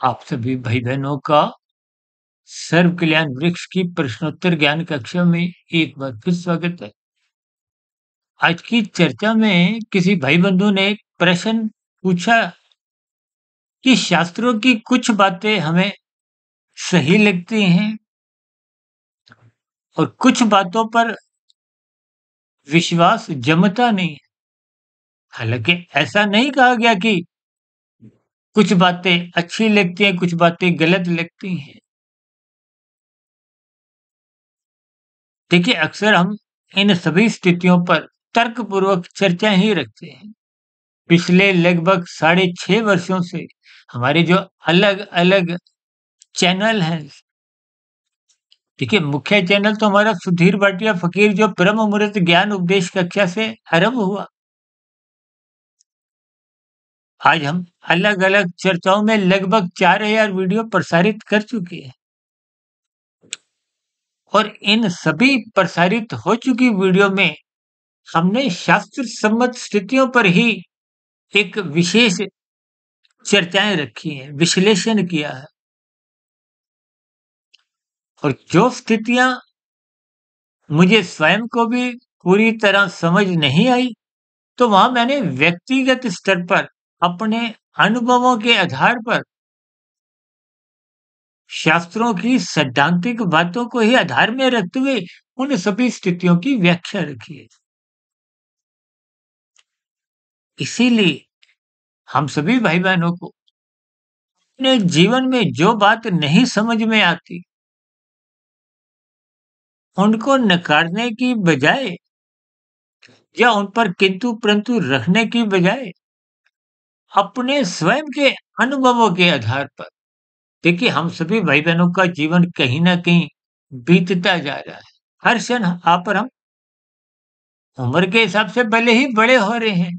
आप सभी भाई-बहनों का सर्व कल्याण वृक्ष की प्रश्नोत्तर ज्ञान कक्षा में एक बार फिर स्वागत है। आज की चर्चा में किसी भाई बंधु ने एक प्रश्न पूछा कि शास्त्रों की कुछ बातें हमें सही लगती हैं और कुछ बातों पर विश्वास जमता नहीं है। हालाँकि ऐसा नहीं कहा गया कि कुछ बातें अच्छी लगती हैं, कुछ बातें गलत लगती हैं। देखिए, अक्सर हम इन सभी स्थितियों पर तर्कपूर्वक चर्चा ही रखते हैं। पिछले लगभग साढ़े 6 वर्षों से हमारे जो अलग-अलग चैनल हैं, देखिए मुख्य चैनल तो हमारा सुधीर भाटिया फ़कीर जो ब्रह्म मुहूर्त ज्ञान उपदेश कक्षा से आरंभ हुआ। आज हम अलग-अलग चर्चाओं में लगभग 4000 वीडियो प्रसारित कर चुके हैं और इन सभी प्रसारित हो चुकी वीडियो में हमने शास्त्र सम्मत स्थितियों पर ही एक विशेष चर्चाएँ रखी हैं, विश्लेषण किया है और जो स्थितियाँ मुझे स्वयं को भी पूरी तरह समझ नहीं आई, तो वहाँ मैंने व्यक्तिगत स्तर पर अपने अनुभवों के आधार पर शास्त्रों की सैद्धांतिक बातों को ही आधार में रखते हुए उन सभी स्थितियों की व्याख्या रखी है। इसीलिए हम सभी भाई-बहनों को अपने जीवन में जो बात नहीं समझ में आती, उनको नकारने की बजाय या उन पर किंतु-परंतु रखने की बजाय अपने स्वयं के अनुभवों के आधार पर देखिए, हम सभी भाई-बहनों का जीवन कहीं न कहीं बीतता जा रहा है। हर क्षण आप और हम उम्र के हिसाब से भले ही बड़े हो रहे हैं,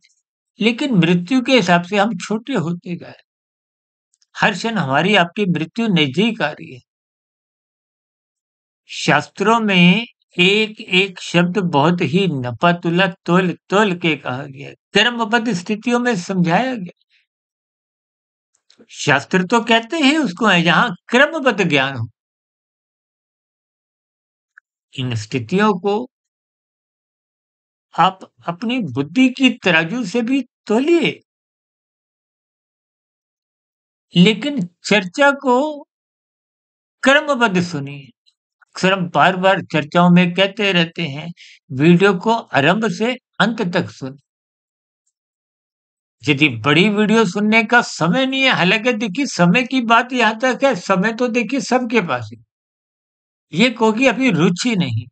लेकिन मृत्यु के हिसाब से हम छोटे होते जा रहे हैं। हर क्षण हमारी आपकी मृत्यु नज़दीक आ रही है। शास्त्रों में एक-एक शब्द बहुत ही नपा-तुला, तोल-तोल के कहा गया है। क्रमबद्ध स्थितियों में समझाया गया। शास्त्र तो कहते हैं उसको है जहाँ क्रमबद्ध ज्ञान हो। इन स्थितियों को आप अपनी बुद्धि की तराजू से भी तौलिए, लेकिन चर्चा को क्रमबद्ध सुनिए। अक्सर हम बार-बार चर्चाओं में कहते रहते हैं, वीडियो को आरंभ से अंत तक सुनें। यदि बड़ी वीडियो सुनने का समय नहीं है, हालाँकि देखिए समय की बात यहाँ तक है, समय तो देखिए सबके पास है। ये कहो कि अभी रुचि नहीं।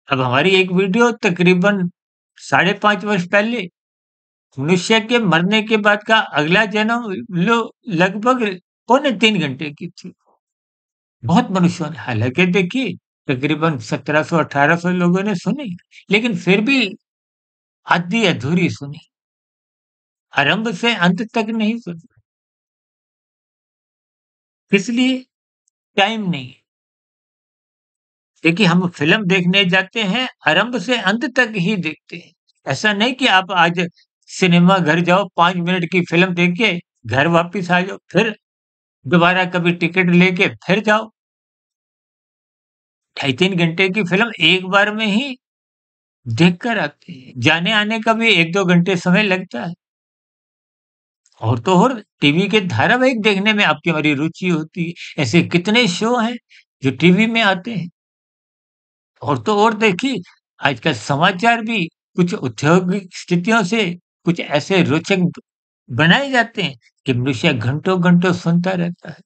अब हमारी एक वीडियो तकरीबन साढ़े 5 वर्ष पहले मनुष्य के मरने के बाद का अगला जन्म लो लगभग पौने 3 घंटे की थी। बहुत मनुष्यों ने हालाँकि देखिए तकरीबन 1700-1800 लोगों ने सुनी, लेकिन फिर भी आधी-अधूरी सुनी। आरंभ से अंत तक नहीं सुनी। इसलिए टाइम नहीं है। देखिए हम फ़िल्म देखने जाते हैं, आरंभ से अंत तक ही देखते हैं। ऐसा नहीं कि आप आज सिनेमा घर जाओ, 5 मिनट की फ़िल्म देख के घर वापिस आ जाओ, फिर दोबारा कभी टिकट लेके फिर जाओ। ढाई 3 घंटे की फ़िल्म एक बार में ही देख कर आते हैं। जाने-आने का भी 1-2 घंटे समय लगता है। और तो और टीवी के धारावाहिक देखने में आपकी हमारी रुचि होती है। ऐसे कितने शो हैं जो टीवी में आते हैं। और तो और देखिए आजकल समाचार भी कुछ औद्योगिक स्थितियों से कुछ ऐसे रोचक बनाए जाते हैं कि मनुष्य घंटों-घंटों सुनता रहता है।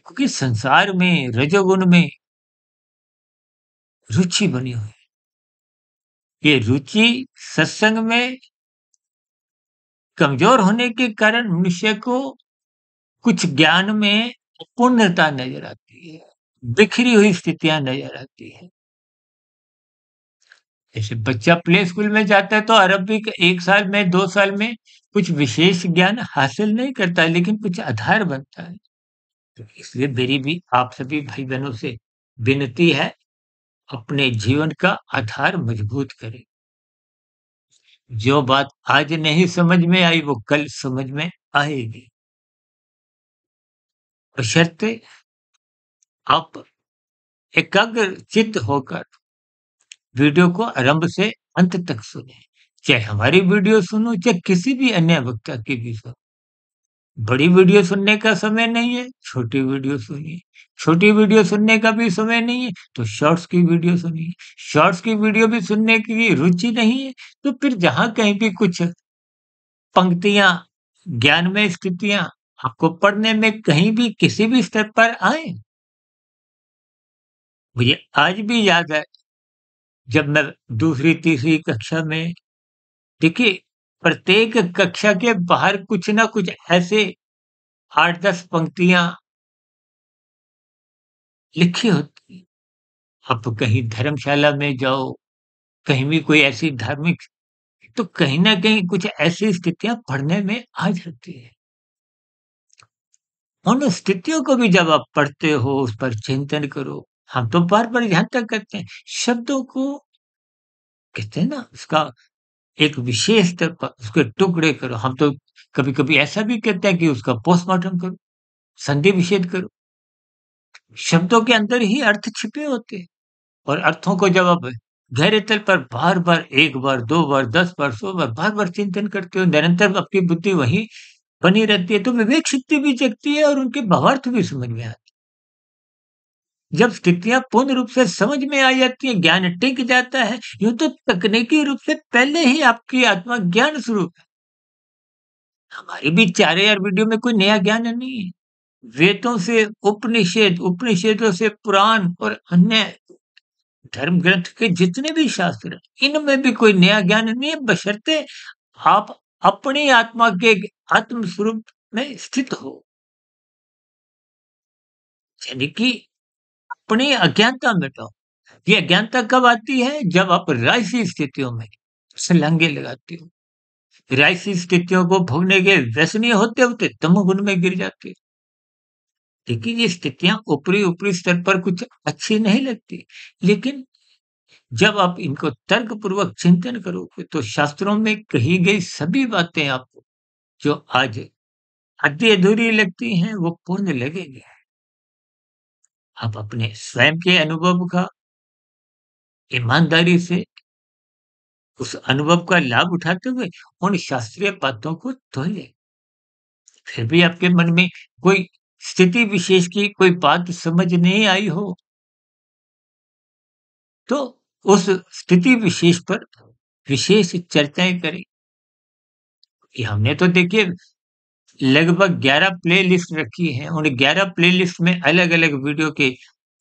क्योंकि संसार में रजोगुण में रुचि बनी हुई है। ये रुचि सत्संग में कमज़ोर होने के कारण मनुष्य को कुछ ज्ञान में अपूर्णता नज़र आती है, बिखरी हुई स्थितियाँ नज़र आती हैं। जैसे बच्चा प्ले स्कूल में जाता है तो आरंभिक 1 साल में, 2 साल में कुछ विशेष ज्ञान हासिल नहीं करता है, लेकिन कुछ आधार बनता है। तो इसलिए मेरी भी आप सभी भाई-बहनों से विनती है, अपने जीवन का आधार मजबूत करें। जो बात आज नहीं समझ में आई वो कल समझ में आएगी। बशर्ते आप एकाग्रचित्त होकर वीडियो को आरंभ से अंत तक सुनें। चाहे हमारी वीडियो सुनो, चाहे किसी भी अन्य वक्ता की भी सुनो। बड़ी वीडियो सुनने का समय नहीं है, छोटी वीडियो सुनिए। छोटी वीडियो सुनने का भी समय नहीं है, तो शॉर्ट्स की वीडियो सुनिए। शॉर्ट्स की वीडियो भी सुनने की रुचि नहीं है, तो फिर जहाँ कहीं भी कुछ पंक्तियाँ, ज्ञानमय स्थितियाँ आपको पढ़ने में कहीं भी किसी भी स्तर पर आएँ। मुझे आज भी याद है, जब मैं दूसरी तीसरी कक्षा में, देखिए, प्रत्येक कक्षा के बाहर कुछ ना कुछ ऐसे 8-10 पंक्तियाँ लिखी होती हैं। आप कहीं धर्मशाला में जाओ, कहीं भी कोई ऐसी धार्मिक, तो कहीं न कहीं कुछ ऐसी स्थितियाँ पढ़ने में आ जाती हैं। उन स्थितियों को भी जब आप पढ़ते हो, उस पर चिंतन करो। हम तो बार-बार यहाँ तक करते हैं, शब्दों को कहते हैं ना, उसका एक विशेष स्तर पर उसके टुकड़े करो। हम तो कभी-कभी ऐसा भी कहते हैं कि उसका पोस्टमार्टम करो, संधि विच्छेद करो। शब्दों के अंदर ही अर्थ छिपे होते हैं, और अर्थों को जब आप गहरे तल पर बार-बार, 1 बार, 2 बार, 10 बार, 100 बार, बार-बार चिंतन करते हो, निरंतर आपकी बुद्धि वहीं बनी रहती है, तो विवेक शक्ति भी जगती है और उनके भावार्थ भी समझ में आते हैं। जब स्थितियाँ पूर्ण रूप से समझ में आ जाती हैं, ज्ञान टिक जाता है, यूँ तो तकनीकी रूप से पहले ही आपकी आत्मा ज्ञान स्वरूप है। हमारी भी 4000 वीडियो में कोई नया ज्ञान नहीं है। वेदों से उपनिषद, उपनिषदों से पुराण और अन्य धर्म ग्रंथ के जितने भी शास्त्र हैं, इनमें भी कोई नया ज्ञान नहीं है, बशर्ते आप अपनी आत्मा के आत्म स्वरूप में स्थित हो। यानी कि अपनी अज्ञानता मिटाओ। ये अज्ञानता कब आती है? जब आप राजसी स्थितियों में छलांगे लगाते हो। राजसी स्थितियों को भोगने के व्यसनी होते-होते तमोगुण में गिर जाते हो। देखिए, ये स्थितियाँ ऊपरी-ऊपरी स्तर पर कुछ अच्छी नहीं लगती, लेकिन जब आप इनको तर्कपूर्वक चिंतन करोगे, तो शास्त्रों में कही गई सभी बातें आपको जो आज आधी-अधूरी लगती हैं, वो पूर्ण लगेंगी। आप अपने स्वयं के अनुभव का ईमानदारी से उस अनुभव का लाभ उठाते हुए उन शास्त्रीय बातों को तोलें। फिर भी आपके मन में कोई स्थिति विशेष की कोई बात समझ नहीं आई हो, तो उस स्थिति विशेष पर विशेष चर्चाएँ करें। कि हमने तो देखिए लगभग 11 प्लेलिस्ट रखी हैं। उन 11 प्लेलिस्ट में अलग-अलग वीडियो के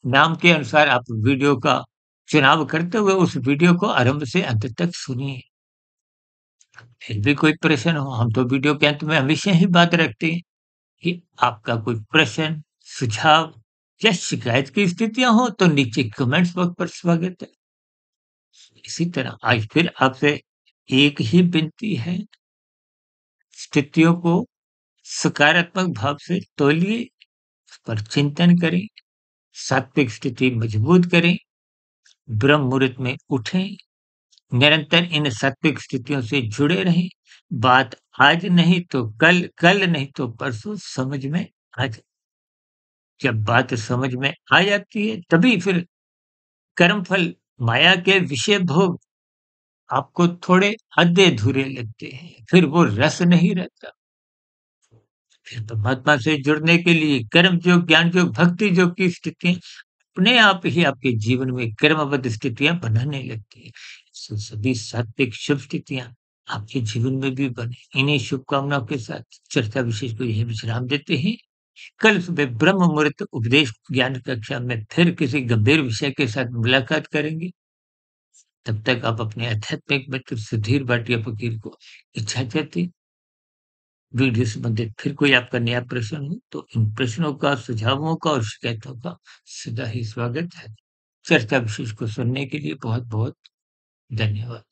नाम के अनुसार आप वीडियो का चुनाव करते हुए उस वीडियो को आरंभ से अंत तक सुनिए। फिर भी कोई प्रश्न हो, हम तो वीडियो के अंत में हमेशा ही बात रखते हैं कि आपका कोई प्रश्न, सुझाव या शिकायत की स्थितियाँ हो तो नीचे कमेंट्स बॉक्स पर स्वागत है। इसी तरह आज फिर आपसे एक ही विनती है, स्थितियों को सकारात्मक भाव से तौलिए, उस पर चिंतन करें, सात्विक स्थिति मजबूत करें, ब्रह्म मुहूर्त में उठें, निरंतर इन सात्विक स्थितियों से जुड़े रहें। बात आज नहीं तो कल, कल नहीं तो परसों समझ में आ जाए। जब बात समझ में आ जाती है, तभी फिर कर्मफल, माया के विषय भोग आपको थोड़े अधे-अधूरे लगते हैं, फिर वो रस नहीं रहता। फिर परमात्मा से जुड़ने के लिए कर्म योग, ज्ञान योग, भक्ति योग की स्थितियाँ अपने आप ही आपके जीवन में क्रमबद्ध स्थितियाँ बनाने लगती हैं। सो सभी सात्विक शुभ स्थितियाँ आपके जीवन में भी बने। इन्हीं शुभकामनाओं के साथ चर्चा विशेष को यहीं विश्राम देते हैं। कल सुबह ब्रह्म मुहूर्त उपदेश ज्ञान कक्षा में फिर किसी गंभीर विषय के साथ मुलाकात करेंगे। तब तक आप अपने आध्यात्मिक मित्र सुधीर भाटिया फकीर को इजाज़त दें। वीडियो संबंधित फिर कोई आपका नया प्रश्न हो तो इन प्रश्नों का, सुझावों का और शिकायतों का सदा ही स्वागत है। चर्चा विशेष को सुनने के लिए बहुत-बहुत धन्यवाद।